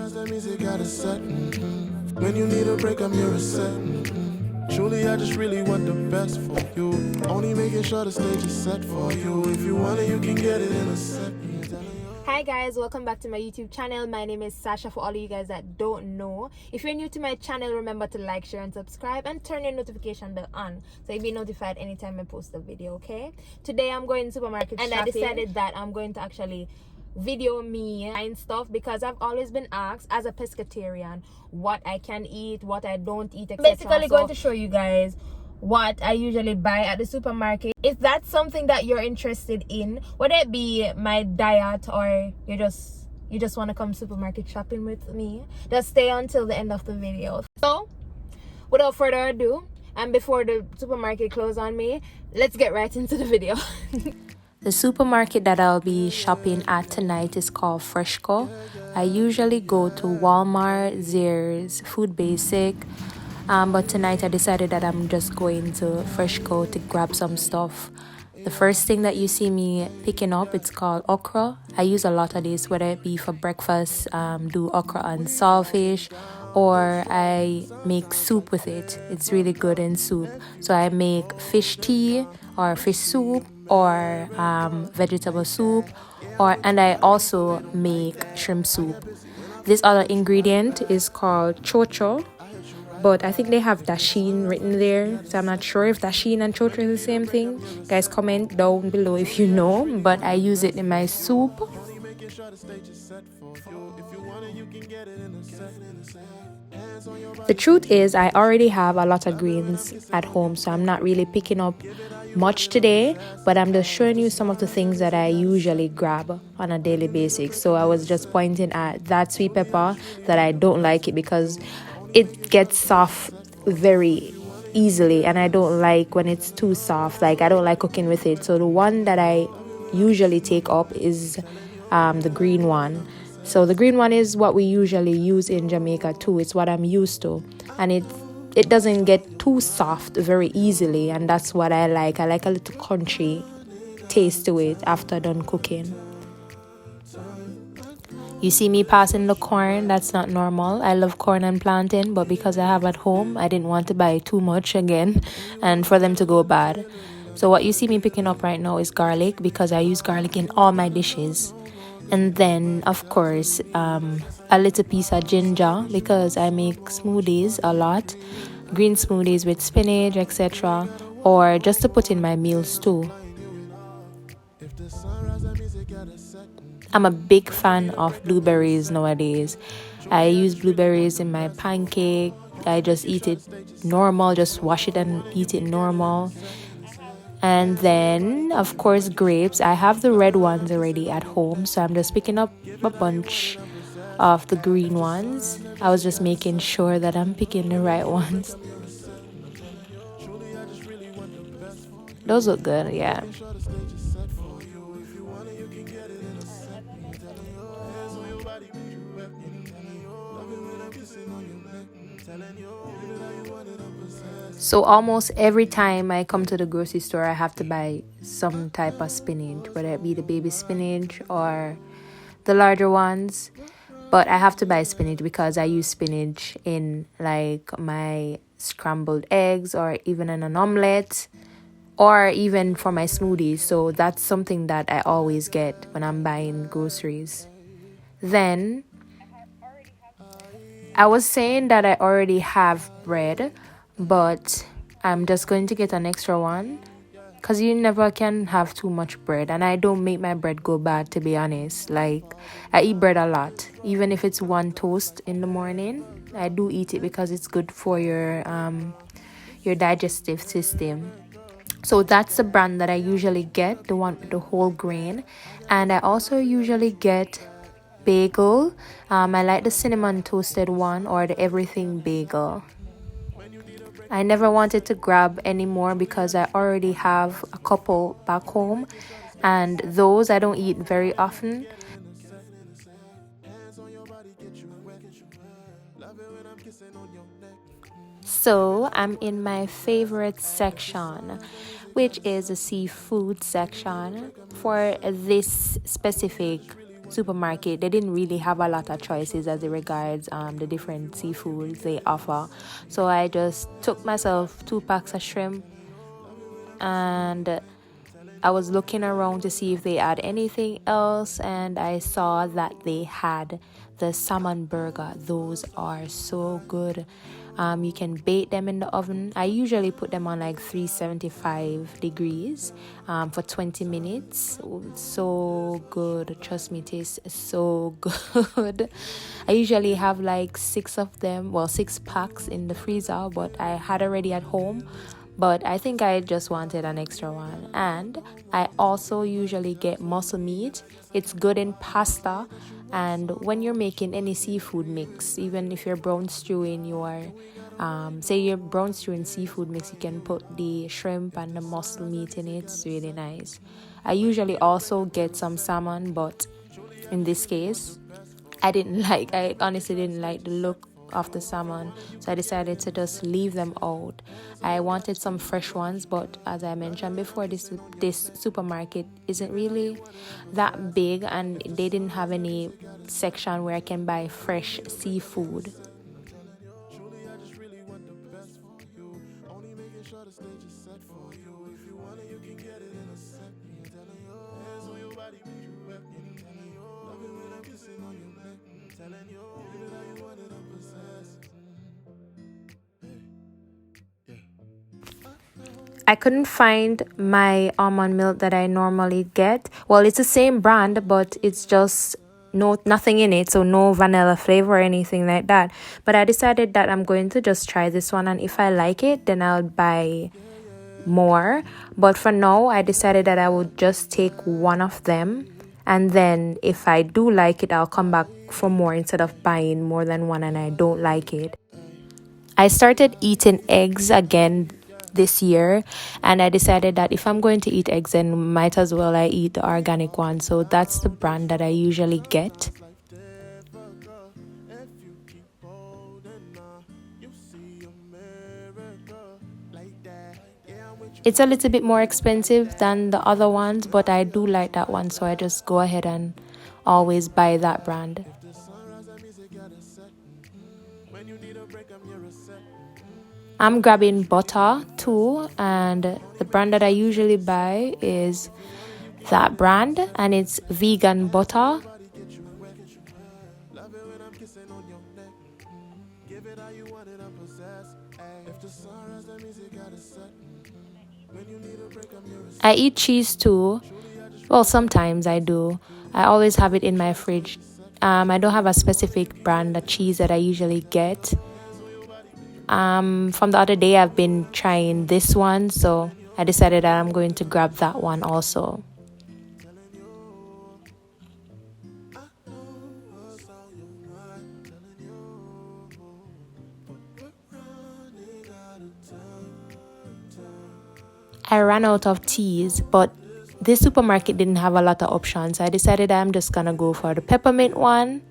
sunrise, that means it got a set. When you need a break, I'm your reset. Truly, I just really want the best for you. Only making sure the stage is set for you. If you want it, you can get it in a sec. Hi guys, welcome back to my YouTube channel. My name is Sasha. For all of you guys that don't know, if you're new to my channel, remember to like, share and subscribe and turn your notification bell on so you'll be notified anytime I post a video. Okay, today I'm going to supermarket and shopping. I decided that I'm going to actually video me buying stuff because I've always been asked as a pescatarian what I can eat, what I don't eat, etc. Basically going to show you guys what I usually buy at the supermarket. If that's something that you're interested in, whether it be my diet or you just want to come supermarket shopping with me, just stay until the end of the video. So without further ado, and before the supermarket close on me, let's get right into the video. The supermarket that I'll be shopping at tonight is called Freshco. I usually go to Walmart, Zehrs, Food Basic, but tonight I decided that I'm just going to Freshco to grab some stuff. The first thing that you see me picking up, it's called okra. I use a lot of this, whether it be for breakfast, do okra and saltfish, or I make soup with it. It's really good in soup. So I make fish tea or fish soup or vegetable soup, and I also make shrimp soup. This other ingredient is called chocho, but I think they have dasheen written there, so I'm not sure if dasheen and chocho is the same thing. Guys, comment down below if you know, but I use it in my soup. The truth is, I already have a lot of greens at home, so I'm not really picking up much today, but I'm just showing you some of the things that I usually grab on a daily basis. So I was just pointing at that sweet pepper that I don't like it because it gets soft very easily, and I don't like when it's too soft. Like, I don't like cooking with it. So the one that I usually take up is the green one. So the green one is what we usually use in Jamaica too. It's what I'm used to, and it doesn't get too soft very easily, and that's what I like. I like a little crunchy taste to it after done cooking. You see me passing the corn. That's not normal. I love corn and plantain, but because I have at home, I didn't want to buy too much again and for them to go bad. So what you see me picking up right now is garlic, because I use garlic in all my dishes. And then, of course, a little piece of ginger, because I make smoothies a lot, green smoothies with spinach, etc., or just to put in my meals too. I'm a big fan of blueberries nowadays. I use blueberries in my pancake. I just eat it normal, just wash it and eat it normal. And then, of course, grapes. I have the red ones already at home, so I'm just picking up a bunch of the green ones. I was just making sure that I'm picking the right ones. Those look good, yeah. So almost every time I come to the grocery store, I have to buy some type of spinach, whether it be the baby spinach or the larger ones. But I have to buy spinach because I use spinach in like my scrambled eggs, or even in an omelette, or even for my smoothies. So that's something that I always get when I'm buying groceries. Then I was saying that I already have bread, but I'm just going to get an extra one because you never can have too much bread, and I don't make my bread go bad, to be honest. Like, I eat bread a lot, even if it's one toast in the morning. I do eat it because it's good for your digestive system. So that's the brand that I usually get, the one with the whole grain. And I also usually get bagel. I like the cinnamon toasted one or the everything bagel. I never wanted to grab any more because I already have a couple back home, and those I don't eat very often. So I'm in my favorite section, which is the seafood section. For this specific supermarket, they didn't really have a lot of choices as it regards the different seafoods they offer. So I just took myself 2 packs of shrimp, and I was looking around to see if they had anything else, and I saw that they had the Salmon Burger. Those are so good. You can bake them in the oven. I usually put them on like 375 degrees for 20 minutes. So good. Trust me, it tastes so good. I usually have like 6 packs in the freezer, but I had already at home. But I think I just wanted an extra one. And I also usually get mussel meat. It's good in pasta. And when you're making any seafood mix, even if you're brown stewing your, say you're brown stewing seafood mix, you can put the shrimp and the mussel meat in it. It's really nice. I usually also get some salmon, but in this case, I honestly didn't like the look of the salmon, so I decided to just leave them out. I wanted some fresh ones, but as I mentioned before, this supermarket isn't really that big, and they didn't have any section where I can buy fresh seafood. I couldn't find my almond milk that I normally get. Well, it's the same brand, but it's just nothing in it, so no vanilla flavor or anything like that. But I decided that I'm going to just try this one, and if I like it, then I'll buy more. But for now, I decided that I would just take one of them, and then if I do like it, I'll come back for more instead of buying more than one and I don't like it. I started eating eggs again this year, and I decided that if I'm going to eat eggs, then might as well I eat the organic one. So that's the brand that I usually get. It's a little bit more expensive than the other ones, but I do like that one, so I just go ahead and always buy that brand. I'm grabbing butter too, and the brand that I usually buy is that brand, and it's vegan butter. I eat cheese too. Well, sometimes I do. I always have it in my fridge. I don't have a specific brand of cheese that I usually get. From the other day, I've been trying this one, so I decided that I'm going to grab that one also. I ran out of teas, but this supermarket didn't have a lot of options, so I decided I'm just gonna go for the peppermint one.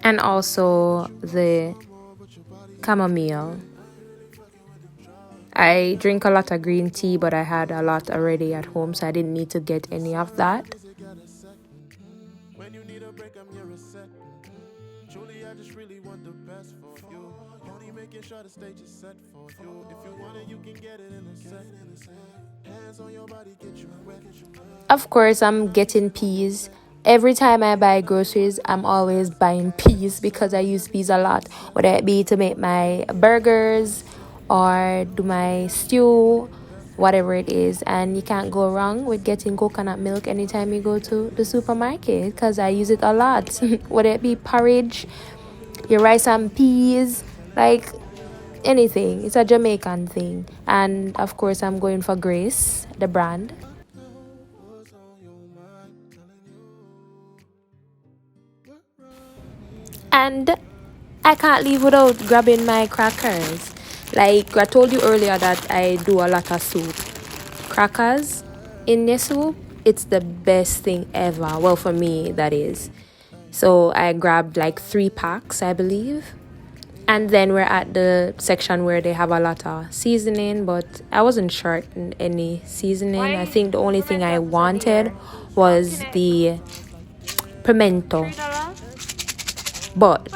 And also the chamomile. I drink a lot of green tea, but I had a lot already at home, so I didn't need to get any of that. Of course, I'm getting peas. Every time I buy groceries, I'm always buying peas because I use peas a lot, whether it be to make my burgers or do my stew, whatever it is. And you can't go wrong with getting coconut milk anytime you go to the supermarket because I use it a lot, whether it be porridge, your rice and peas, like anything. It's a Jamaican thing. And of course, I'm going for Grace, the brand. And I can't leave without grabbing my crackers. Like I told you earlier that I do a lot of soup. Crackers in the soup, it's the best thing ever. Well, for me, that is. So I grabbed like 3 packs, I believe. And then we're at the section where they have a lot of seasoning, but I wasn't short in any seasoning. I think the only thing I wanted was the pimento. But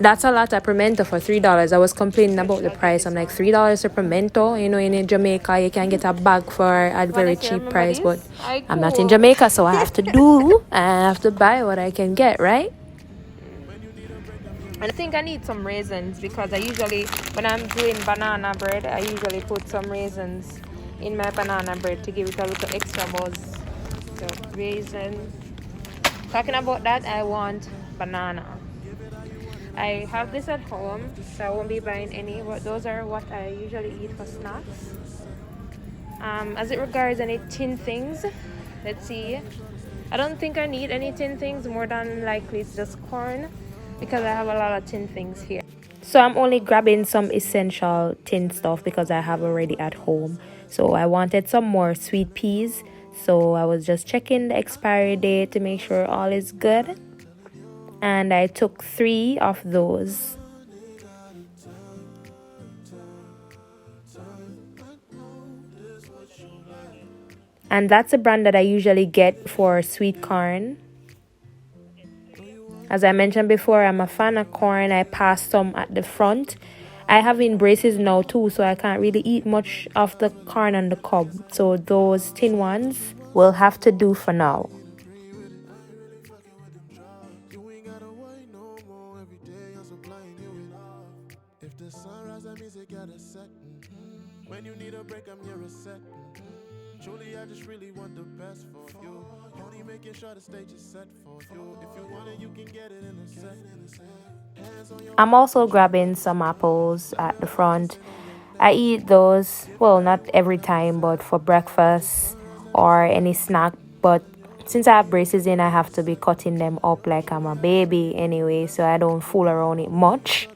that's a lot of pimento for $3. I was complaining about the price. I'm like, $3 for pimento. You know, in Jamaica, you can get a bag for a very cheap price. But I'm not in Jamaica, so I have to buy what I can get, right? And I think I need some raisins because I usually, when I'm doing banana bread, I usually put some raisins in my banana bread to give it a little extra buzz. So raisins. Talking about that, I want banana. I have this at home, so I won't be buying any, but those are what I usually eat for snacks. As it regards any tin things, let's see. I don't think I need any tin things. More than likely it's just corn, because I have a lot of tin things here. So I'm only grabbing some essential tin stuff because I have already at home. So I wanted some more sweet peas. So I was just checking the expiry date to make sure all is good. And I took 3 of those. And that's a brand that I usually get for sweet corn. As I mentioned before, I'm a fan of corn. I passed some at the front. I have in braces now too, so I can't really eat much of the corn on the cob. So those tin ones will have to do for now. If the sunrise, that means it got a set. When you need a break, I'm your reset. Truly, I just really want the best for you. Only making sure the stage is set for you. If you want it, you can get it in a set. I'm also grabbing some apples at the front. I eat those, well, not every time, but for breakfast or any snack. But since I have braces in, I have to be cutting them up like I'm a baby anyway, so I don't fool around it much.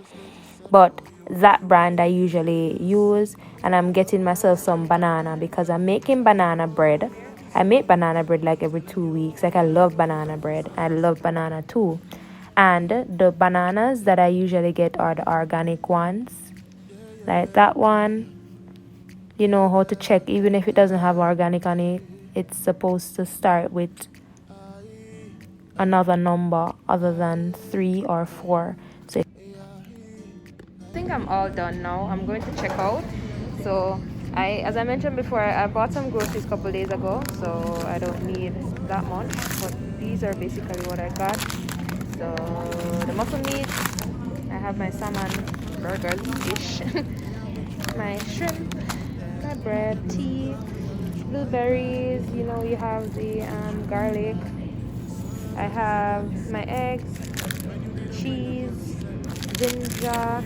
But that brand I usually use, and I'm getting myself some banana because I'm making banana bread. I make banana bread like every 2 weeks. Like, I love banana bread. I love banana too. And the bananas that I usually get are the organic ones. Like that one, you know how to check, even if it doesn't have organic on it, it's supposed to start with another number other than 3 or 4. So I think I'm all done now. I'm going to check out. So as I mentioned before, I bought some groceries a couple days ago, so I don't need that much, but these are basically what I got. So the muscle meat, I have my salmon burgers fish, my shrimp, my bread, tea, blueberries, you know, you have the garlic, I have my eggs, cheese, ginger,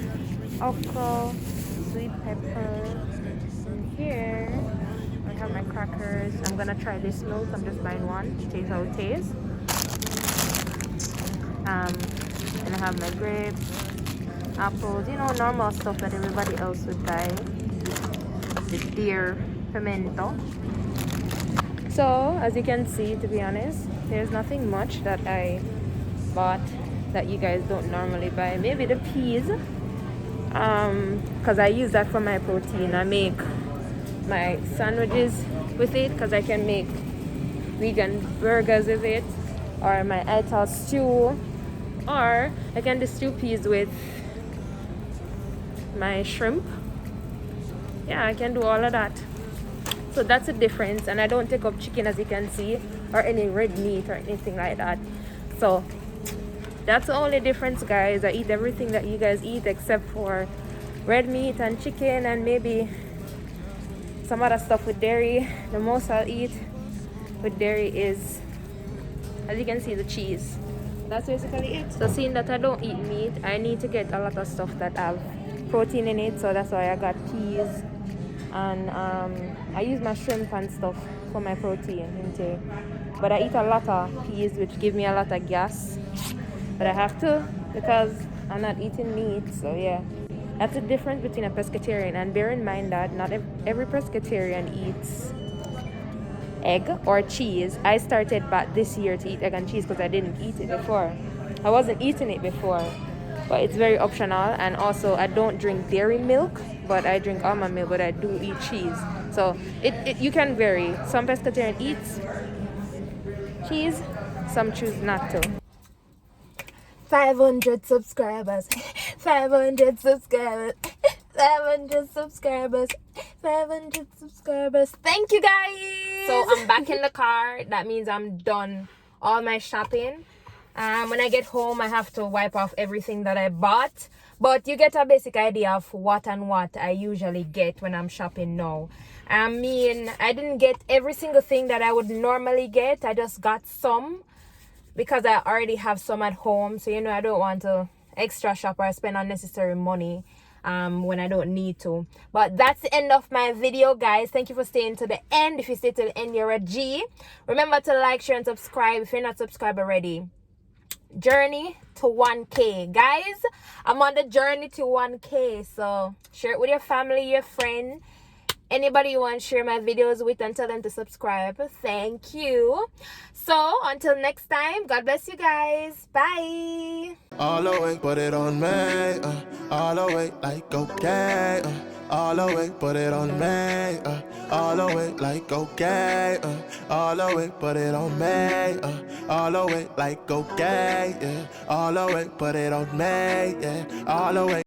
okra, sweet pepper. And here I have my crackers. I'm gonna try this milk. I'm just buying one to taste how it tastes. And I have my grapes, apples, you know, normal stuff that everybody else would buy. This deer pimento. So as you can see, to be honest, there's nothing much that I bought that you guys don't normally buy. Maybe the peas, because I use that for my protein. I make my sandwiches with it because I can make vegan burgers with it, or my Eta stew, or I can just stew peas with my shrimp. Yeah, I can do all of that. So that's the difference. And I don't take up chicken, as you can see, or any red meat or anything like that. So that's the only difference, guys. I eat everything that you guys eat except for red meat and chicken and maybe some other stuff with dairy. The most I'll eat with dairy is, as you can see, the cheese. That's basically it. So seeing that I don't eat meat, I need to get a lot of stuff that have protein in it. So that's why I got peas, and I use my shrimp and stuff for my protein intake. But I eat a lot of peas, which give me a lot of gas. But I have to because I'm not eating meat. So yeah, that's the difference between a pescatarian. And bear in mind that not every pescatarian eats egg or cheese. I started back this year to eat egg and cheese because I didn't eat it before. I wasn't eating it before. but it's very optional. And also I don't drink dairy milk, but I drink almond milk, but I do eat cheese. So you can vary. Some pescatarian eats cheese, some choose not to. 500 subscribers. 500 subscribers. 500 subscribers. 500 subscribers. Thank you guys. So I'm back in the car. That means I'm done all my shopping. When I get home, I have to wipe off everything that I bought. But you get a basic idea of what and what I usually get when I'm shopping now. I mean, I didn't get every single thing that I would normally get. I just got some because I already have some at home. So, you know, I don't want to extra shop or spend unnecessary money when I don't need to. But that's the end of my video, guys. Thank you for staying to the end. If you stay to the end, you're a G. Remember to like, share, and subscribe if you're not subscribed already. Journey to 1K, guys. I'm on the journey to 1K, so share it with your family, your friend, anybody you want to share my videos with, and tell them to subscribe. Thank you. So until next time, God bless you guys. Bye. All the way, put it on me. All the way, like okay. All the way, put it on me. All the way, like okay. All the way, put it on me. All the way, like okay. Yeah. All the way, put it on me. Yeah. All the way.